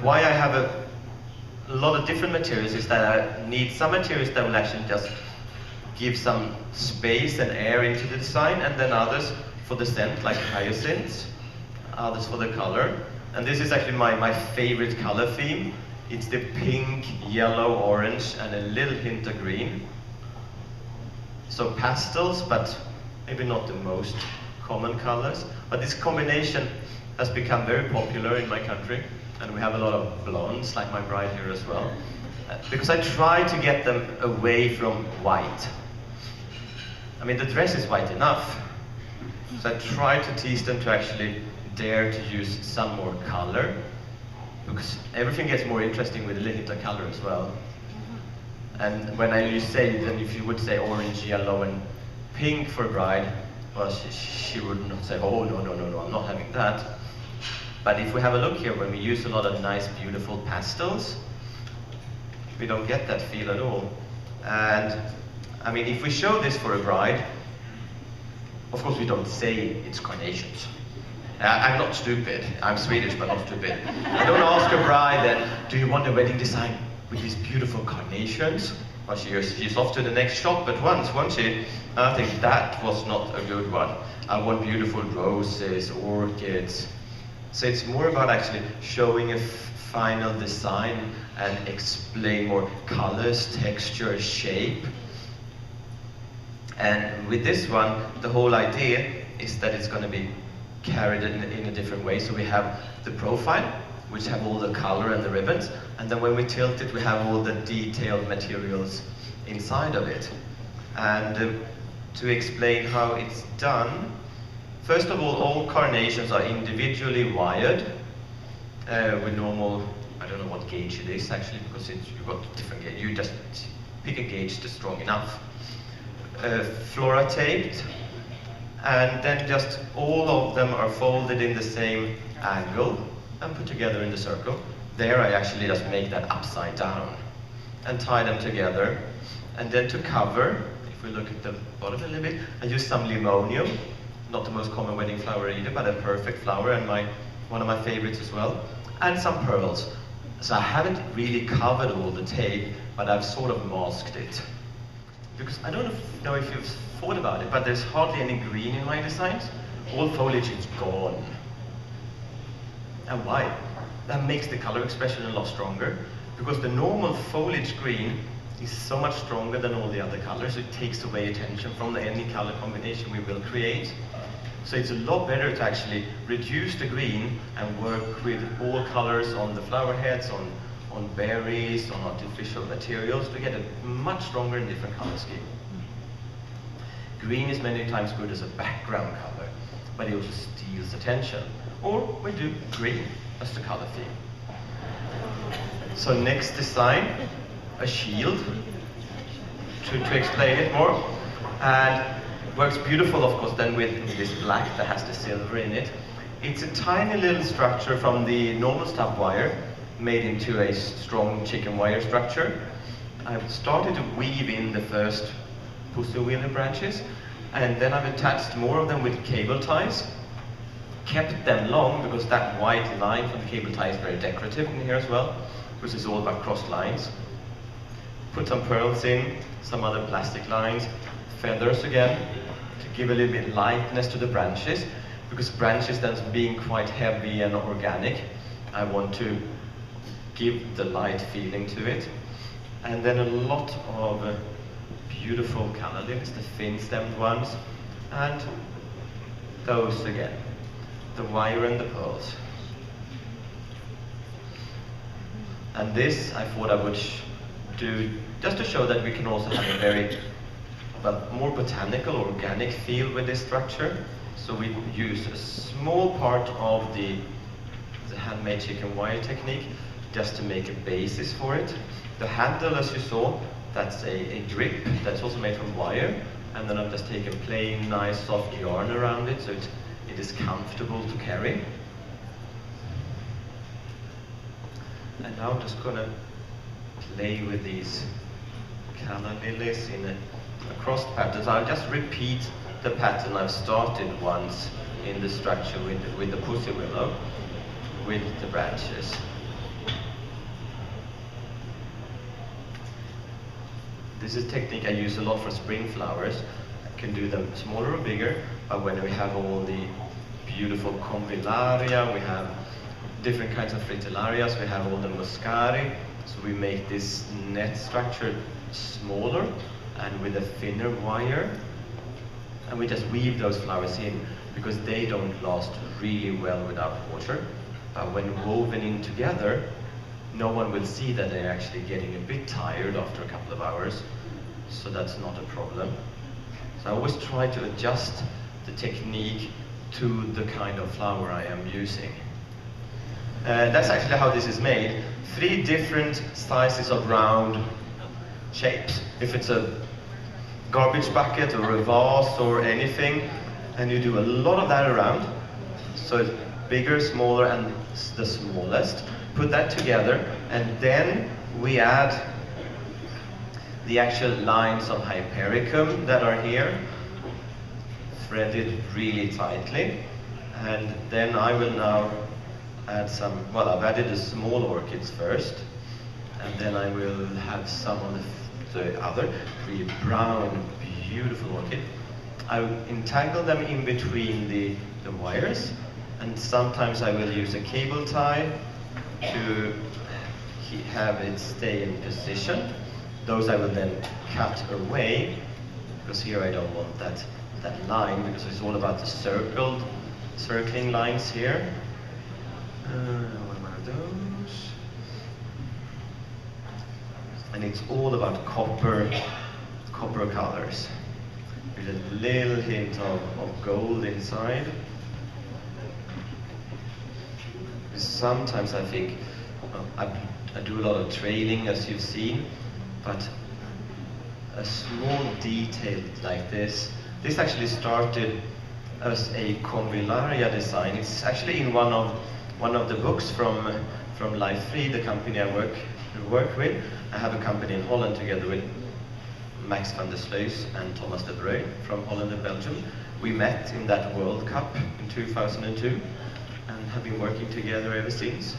Why I have a lot of different materials is that I need some materials that will actually just give some space and air into the design, and then others for the scent, like hyacinths, others for the color. And this is actually my favorite color theme. It's the pink, yellow, orange, and a little hint of green. So pastels, but maybe not the most common colors. But this combination has become very popular in my country, and we have a lot of blondes, like my bride here as well. Because I try to get them away from white. I mean, the dress is white enough. So I try to teach them to actually dare to use some more color, because everything gets more interesting with a little hint of color as well. And when I say, then if you would say orange, yellow, and pink for a bride, well, she would not say, oh, no, I'm not having that. But if we have a look here, when we use a lot of nice, beautiful pastels, we don't get that feel at all. And I mean, if we show this for a bride, of course we don't say it's carnations. I'm not stupid. I'm Swedish, but not stupid. I don't ask a bride then, do you want a wedding design with these beautiful carnations? Well, she's off to the next shop at once, won't she? I think that was not a good one. I want beautiful roses, orchids. So it's more about actually showing a final design and explain more colors, texture, shape. And with this one, the whole idea is that it's going to be carried in a different way. So we have the profile, which have all the color and the ribbons, and then when we tilt it, we have all the detailed materials inside of it. And to explain how it's done, first of all carnations are individually wired with normal, I don't know what gauge it is actually, because you've got different gauge. You just pick a gauge that's strong enough. Flora taped, and then just all of them are folded in the same angle and put together in the circle. There I actually just make that upside down and tie them together. And then to cover, if we look at the bottom a little bit, I use some limonium, not the most common wedding flower either, but a perfect flower, and one of my favorites as well, and some pearls. So I haven't really covered all the tape, but I've sort of masked it. Because I don't know if you've thought about it, but there's hardly any green in my designs. All foliage is gone. And why? That makes the color expression a lot stronger, because the normal foliage green is so much stronger than all the other colors. It takes away attention from any color combination we will create. So it's a lot better to actually reduce the green and work with all colors on the flower heads, on berries, on artificial materials, to get a much stronger and different color scheme. Green is many times good as a background color, but it also steals attention. Or we do green as the color theme. So next design, a shield, to explain it more. And works beautiful, of course, then with this black that has the silver in it. It's a tiny little structure from the normal stub wire, made into a strong chicken wire structure. I've started to weave in the first pussy willow branches, and then I've attached more of them with cable ties. Kept them long because that white line from the cable tie is very decorative in here as well, which is all about crossed lines. Put some pearls in, some other plastic lines, feathers again, to give a little bit lightness to the branches, because branches then being quite heavy and organic, I want to give the light feeling to it. And then a lot of beautiful color lilies, the thin-stemmed ones, and those again, the wire and the pearls. And this I thought I would do just to show that we can also have a very more botanical, organic feel with this structure. So we use a small part of the handmade chicken wire technique just to make a basis for it. The handle, as you saw, that's a grip that's also made from wire, and then I've just taken plain, nice, soft yarn around it, so it is comfortable to carry. And now I'm just gonna play with these calla lilies in a crossed pattern. So I'll just repeat the pattern I've started once in the structure with the pussy willow, with the branches. This is a technique I use a lot for spring flowers. I can do them smaller or bigger, but when we have all the beautiful convallaria, we have different kinds of fritillarias, we have all the muscari, so we make this net structure smaller and with a thinner wire, and we just weave those flowers in because they don't last really well without water. But when woven in together, no one will see that they're actually getting a bit tired after a couple of hours, so that's not a problem. So I always try to adjust the technique to the kind of flower I am using. That's actually how this is made. 3 different sizes of round shapes. If it's a garbage bucket or a vase or anything, and you do a lot of that around, so it's bigger, smaller, and the smallest. Put that together, and then we add the actual lines of hypericum that are here, threaded really tightly. And then I will now add some, well, I've added the small orchids first, and then I will have some of the other really brown, beautiful orchid. I will entangle them in between the wires, and sometimes I will use a cable tie to have it stay in position. Those I will then cut away, because here I don't want that line, because it's all about the circling lines here. One of those. And it's all about copper colors. With a little hint of gold inside. Sometimes I think, I do a lot of trailing, as you've seen, but a small detail like this actually started as a convallaria design. It's actually in one of the books from Life 3, the company I work with. I have a company in Holland together with Max van der Sluis and Thomas de Bruyne from Holland and Belgium. We met in that World Cup in 2002 and have been working together ever since.